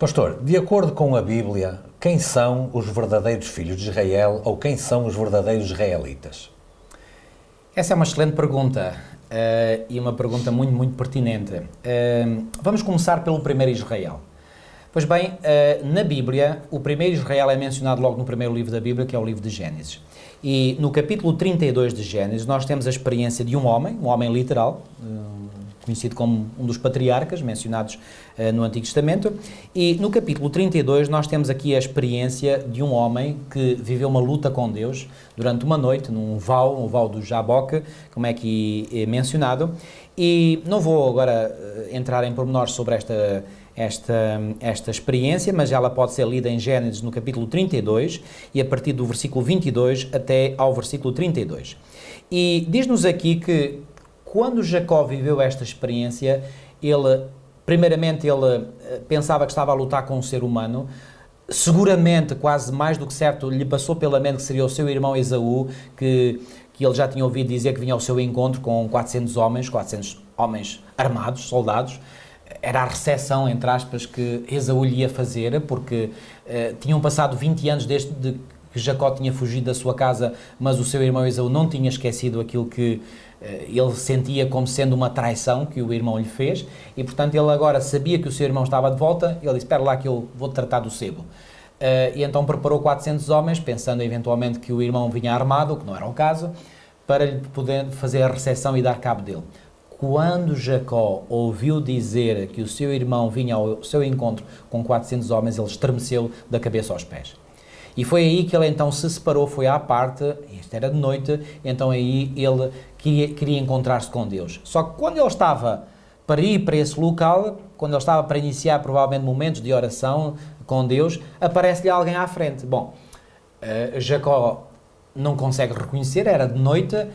Pastor, de acordo com a Bíblia, quem são os verdadeiros filhos de Israel ou quem são os verdadeiros israelitas? Essa é uma excelente pergunta e uma pergunta muito pertinente. Vamos começar pelo primeiro Israel. Pois bem, na Bíblia, o primeiro Israel é mencionado logo no primeiro livro da Bíblia, que é o livro de Gênesis. E no capítulo 32 de Gênesis, nós temos a experiência de um homem literal, conhecido como um dos patriarcas mencionados no Antigo Testamento, e no capítulo 32 nós temos aqui a experiência de um homem que viveu uma luta com Deus durante uma noite, num val, o val do Jaboque, como é que é mencionado, e não vou agora entrar em pormenores sobre esta experiência, mas ela pode ser lida em Gênesis no capítulo 32 e a partir do versículo 22 até ao versículo 32. E diz-nos aqui que quando Jacó viveu esta experiência, primeiramente ele pensava que estava a lutar com um ser humano, seguramente, quase mais do que certo, lhe passou pela mente que seria o seu irmão Esaú, que ele já tinha ouvido dizer que vinha ao seu encontro com 400 homens armados, soldados. Era a recepção, entre aspas, que Esaú lhe ia fazer, porque tinham passado 20 anos desde que Jacó tinha fugido da sua casa, mas o seu irmão Esaú não tinha esquecido aquilo que ele sentia como sendo uma traição que o irmão lhe fez, e portanto ele agora sabia que o seu irmão estava de volta. Ele disse: espera lá que eu vou tratar do sebo. E então preparou 400 homens, pensando eventualmente que o irmão vinha armado, o que não era o caso, para lhe poder fazer a recepção e dar cabo dele. Quando Jacó ouviu dizer que o seu irmão vinha ao seu encontro com 400 homens, ele estremeceu da cabeça aos pés. E foi aí que ele então se separou, foi à parte, isto era de noite, então aí ele queria encontrar-se com Deus. Só que quando ele estava para ir para esse local, quando ele estava para iniciar provavelmente momentos de oração com Deus, aparece-lhe alguém à frente. Bom, Jacó não consegue reconhecer, era de noite.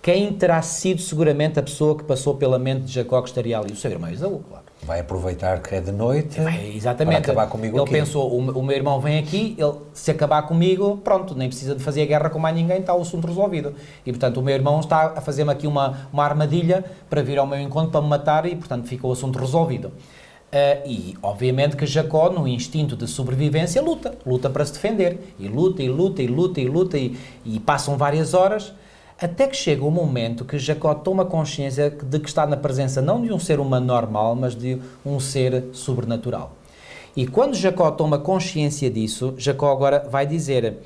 Quem terá sido seguramente a pessoa que passou pela mente de Jacó que estaria ali? O seu irmão Esaú, claro. Vai aproveitar que é de noite exatamente. para acabar comigo ele aqui. Pensou, o meu irmão vem aqui, se acabar comigo, pronto, nem precisa de fazer guerra com mais ninguém, está o assunto resolvido. E, portanto, o meu irmão está a fazer-me aqui uma armadilha para vir ao meu encontro, para me matar, e, portanto, fica o assunto resolvido. E, obviamente, que Jacó, no instinto de sobrevivência, luta para se defender. E luta, e passam várias horas, até que chega o momento que Jacó toma consciência de que está na presença não de um ser humano normal, mas de um ser sobrenatural. E quando Jacó toma consciência disso, Jacó agora vai dizer,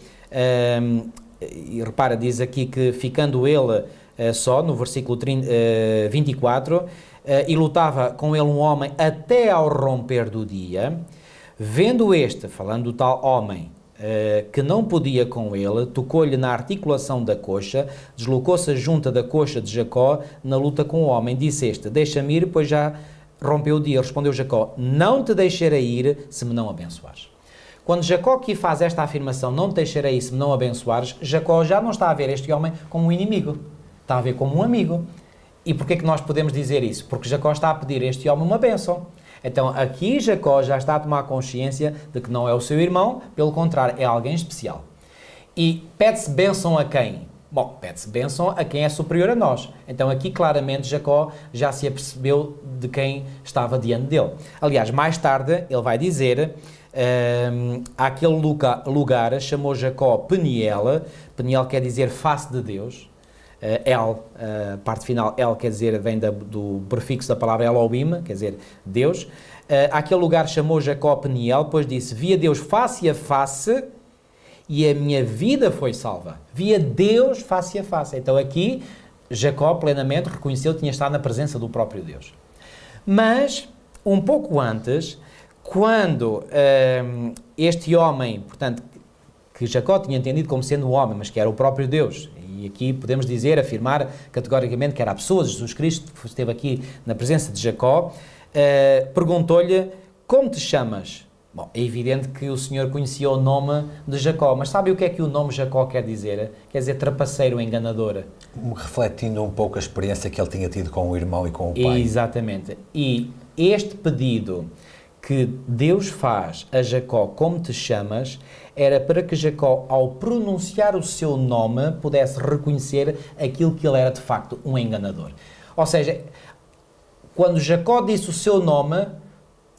e repara, diz aqui que ficando ele só, no versículo 24, e lutava com ele um homem até ao romper do dia, vendo este, falando do tal homem, que não podia com ele, tocou-lhe na articulação da coxa, deslocou-se a junta da coxa de Jacó na luta com o homem. Disse este: deixa-me ir, pois já rompeu o dia. Respondeu Jacó: não te deixarei ir, se me não abençoares. Quando Jacó aqui faz esta afirmação, não te deixarei ir, se me não abençoares, Jacó já não está a ver este homem como um inimigo, está a ver como um amigo. E porquê que nós podemos dizer isso? Porque Jacó está a pedir a este homem uma bênção. Então aqui Jacó já está a tomar consciência de que não é o seu irmão, pelo contrário, é alguém especial. E pede-se bênção a quem? Bom, pede-se bênção a quem é superior a nós. Então aqui claramente Jacó já se apercebeu de quem estava diante dele. Aliás, mais tarde ele vai dizer, aquele lugar chamou Jacó Peniel. Peniel quer dizer face de Deus. A parte final, El, quer dizer, vem do prefixo da palavra Elohim, quer dizer, Deus. Aquele lugar chamou Jacó Peniel, pois disse: via Deus face a face e a minha vida foi salva. Via Deus face a face. Então aqui, Jacó plenamente reconheceu que tinha estado na presença do próprio Deus. Mas, um pouco antes, quando este homem, portanto, que Jacó tinha entendido como sendo um homem, mas que era o próprio Deus, e aqui podemos dizer, afirmar categoricamente que era a pessoa de Jesus Cristo, que esteve aqui na presença de Jacó, perguntou-lhe: como te chamas? Bom, é evidente que o Senhor conhecia o nome de Jacó, mas sabe o que é que o nome Jacó quer dizer? Quer dizer trapaceiro, enganador. Refletindo um pouco a experiência que ele tinha tido com o irmão e com o pai. Exatamente. E este pedido que Deus faz a Jacó, como te chamas, era para que Jacó, ao pronunciar o seu nome, pudesse reconhecer aquilo que ele era de facto, um enganador. Ou seja, quando Jacó disse o seu nome,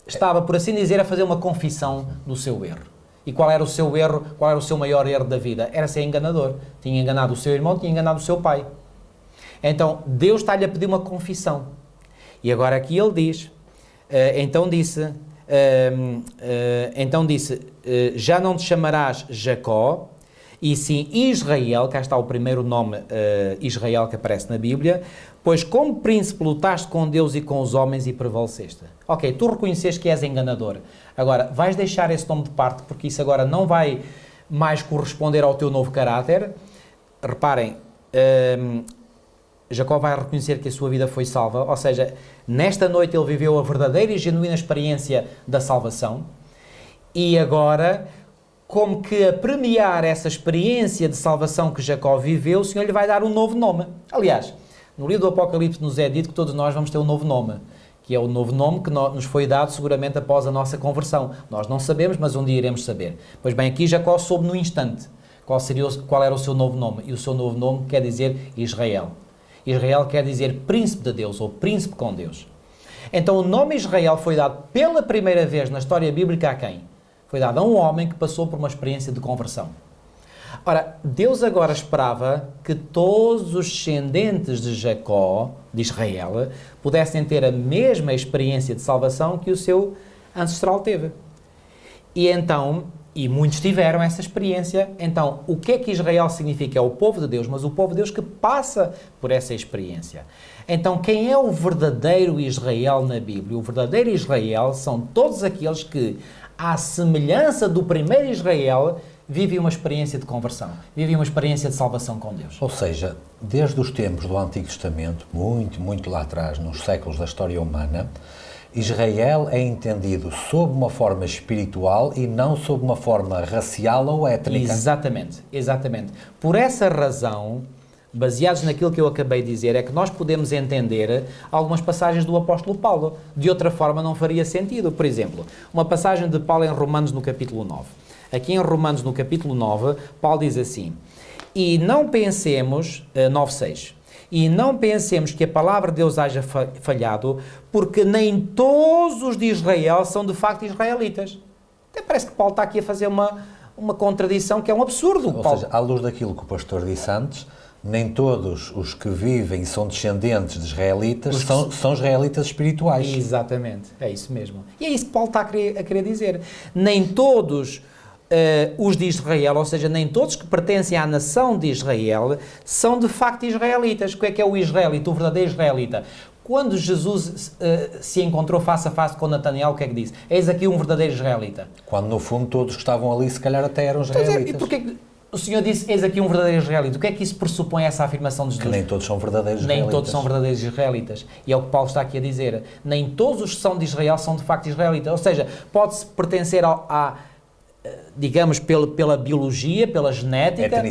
estava, por assim dizer, a fazer uma confissão do seu erro. E qual era o seu erro? Qual era o seu maior erro da vida? Era ser enganador. Tinha enganado o seu irmão, tinha enganado o seu pai. Então, Deus está-lhe a pedir uma confissão. E agora aqui ele diz, então disse, já não te chamarás Jacó, e sim Israel, cá está o primeiro nome Israel que aparece na Bíblia, pois como príncipe lutaste com Deus e com os homens e prevaleceste. Ok, tu reconheceste que és enganador. Agora, vais deixar esse nome de parte, porque isso agora não vai mais corresponder ao teu novo caráter. Reparem, Jacó vai reconhecer que a sua vida foi salva, ou seja, nesta noite ele viveu a verdadeira e genuína experiência da salvação, e agora, como que a premiar essa experiência de salvação que Jacó viveu, o Senhor lhe vai dar um novo nome. Aliás, no livro do Apocalipse nos é dito que todos nós vamos ter um novo nome, que é o novo nome que nos foi dado seguramente após a nossa conversão. Nós não sabemos, mas um dia iremos saber. Pois bem, aqui Jacó soube no instante qual era o seu novo nome, e o seu novo nome quer dizer Israel. Israel quer dizer príncipe de Deus, ou príncipe com Deus. Então o nome Israel foi dado pela primeira vez na história bíblica a quem? Foi dado a um homem que passou por uma experiência de conversão. Ora, Deus agora esperava que todos os descendentes de Jacó, de Israel, pudessem ter a mesma experiência de salvação que o seu ancestral teve. E então, e muitos tiveram essa experiência. Então, o que é que Israel significa? É o povo de Deus, mas o povo de Deus que passa por essa experiência. Então, quem é o verdadeiro Israel na Bíblia? O verdadeiro Israel são todos aqueles que, à semelhança do primeiro Israel, vivem uma experiência de conversão, vivem uma experiência de salvação com Deus. Ou seja, desde os tempos do Antigo Testamento, muito lá atrás, nos séculos da história humana, Israel é entendido sob uma forma espiritual e não sob uma forma racial ou étnica. Exatamente, exatamente. Por essa razão, baseados naquilo que eu acabei de dizer, é que nós podemos entender algumas passagens do apóstolo Paulo. De outra forma não faria sentido. Por exemplo, uma passagem de Paulo em Romanos no capítulo 9. Aqui em Romanos no capítulo 9, Paulo diz assim: e não pensemos, 9:6, e não pensemos que a palavra de Deus haja falhado, porque nem todos os de Israel são de facto israelitas. Até parece que Paulo está aqui a fazer uma contradição que é um absurdo. Ou seja, à luz daquilo que o pastor disse antes, nem todos os que vivem e são descendentes de israelitas são israelitas espirituais. Exatamente, é isso mesmo. E é isso que Paulo está a querer dizer. Nem todos os de Israel, ou seja, nem todos que pertencem à nação de Israel, são de facto israelitas. O que é o israelita, o verdadeiro israelita? Quando Jesus se encontrou face a face com Natanael, o que é que disse? Eis aqui um verdadeiro israelita. Quando no fundo todos que estavam ali se calhar até eram israelitas. E porquê que o Senhor disse, eis aqui um verdadeiro israelita? O que é que isso pressupõe, essa afirmação de Jesus? Que nem todos são verdadeiros israelitas. Nem todos são verdadeiros israelitas. E é o que Paulo está aqui a dizer. Nem todos os que são de Israel são de facto israelitas. Ou seja, pode-se pertencer digamos, pela biologia, pela genética,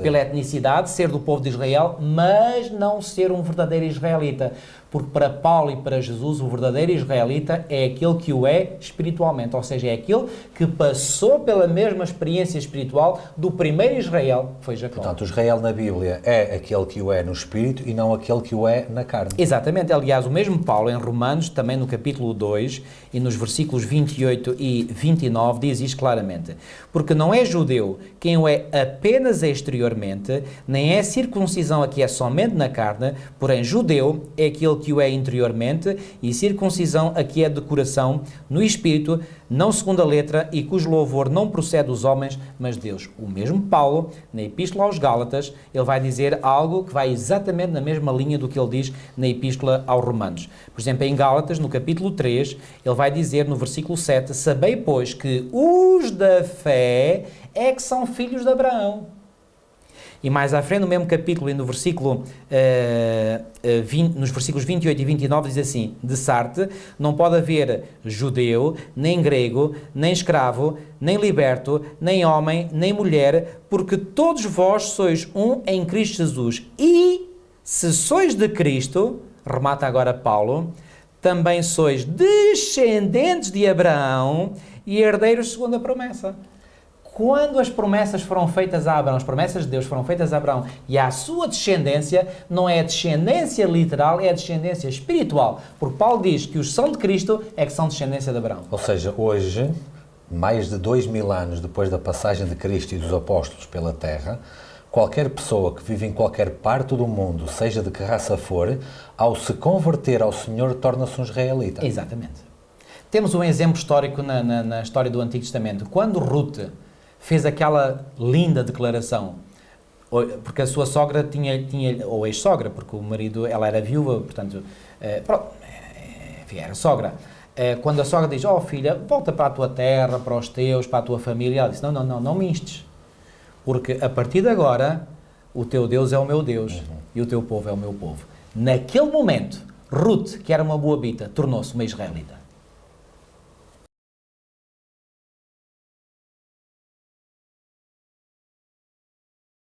pela etnicidade, ser do povo de Israel, mas não ser um verdadeiro israelita. Porque para Paulo e para Jesus, o verdadeiro israelita é aquele que o é espiritualmente, ou seja, é aquele que passou pela mesma experiência espiritual do primeiro Israel, que foi Jacó. Portanto, o Israel na Bíblia é aquele que o é no espírito e não aquele que o é na carne. Exatamente. Aliás, o mesmo Paulo, em Romanos, também no capítulo 2, e nos versículos 28 e 29, diz isto claramente: porque não é judeu quem o é apenas exteriormente, nem é circuncisão a que é somente na carne, porém judeu é aquele que o é interiormente, e circuncisão a que é de coração, no espírito, não segundo a letra, e cujo louvor não procede dos homens, mas de Deus. O mesmo Paulo, na Epístola aos Gálatas, ele vai dizer algo que vai exatamente na mesma linha do que ele diz na Epístola aos Romanos. Por exemplo, em Gálatas, no capítulo 3, ele vai dizer no versículo 7, sabei, pois, que os da fé é que são filhos de Abraão. E mais à frente, no mesmo capítulo, e no versículo, nos versículos 28 e 29, diz assim: de Sarte, não pode haver judeu, nem grego, nem escravo, nem liberto, nem homem, nem mulher, porque todos vós sois um em Cristo Jesus. E, se sois de Cristo, remata agora Paulo, também sois descendentes de Abraão e herdeiros segundo a promessa. quando as promessas foram feitas a Abraão, as promessas de Deus foram feitas a Abraão e à sua descendência, não é a descendência literal, é a descendência espiritual. Porque Paulo diz que os que são de Cristo é que são descendência de Abraão. Ou seja, hoje, mais de 2000 anos depois da passagem de Cristo e dos apóstolos pela Terra, qualquer pessoa que vive em qualquer parte do mundo, seja de que raça for, ao se converter ao Senhor, torna-se um israelita. Exatamente. Temos um exemplo histórico na história do Antigo Testamento. Quando Ruth fez aquela linda declaração, porque a sua sogra tinha ou ex-sogra, porque o marido, ela era viúva, portanto, enfim, era sogra. Quando a sogra diz, filha, volta para a tua terra, para os teus, para a tua família, ela disse, não me instes, porque a partir de agora, o teu Deus é o meu Deus e o teu povo é o meu povo. Naquele momento, Ruth, que era uma moabita, tornou-se uma israelita.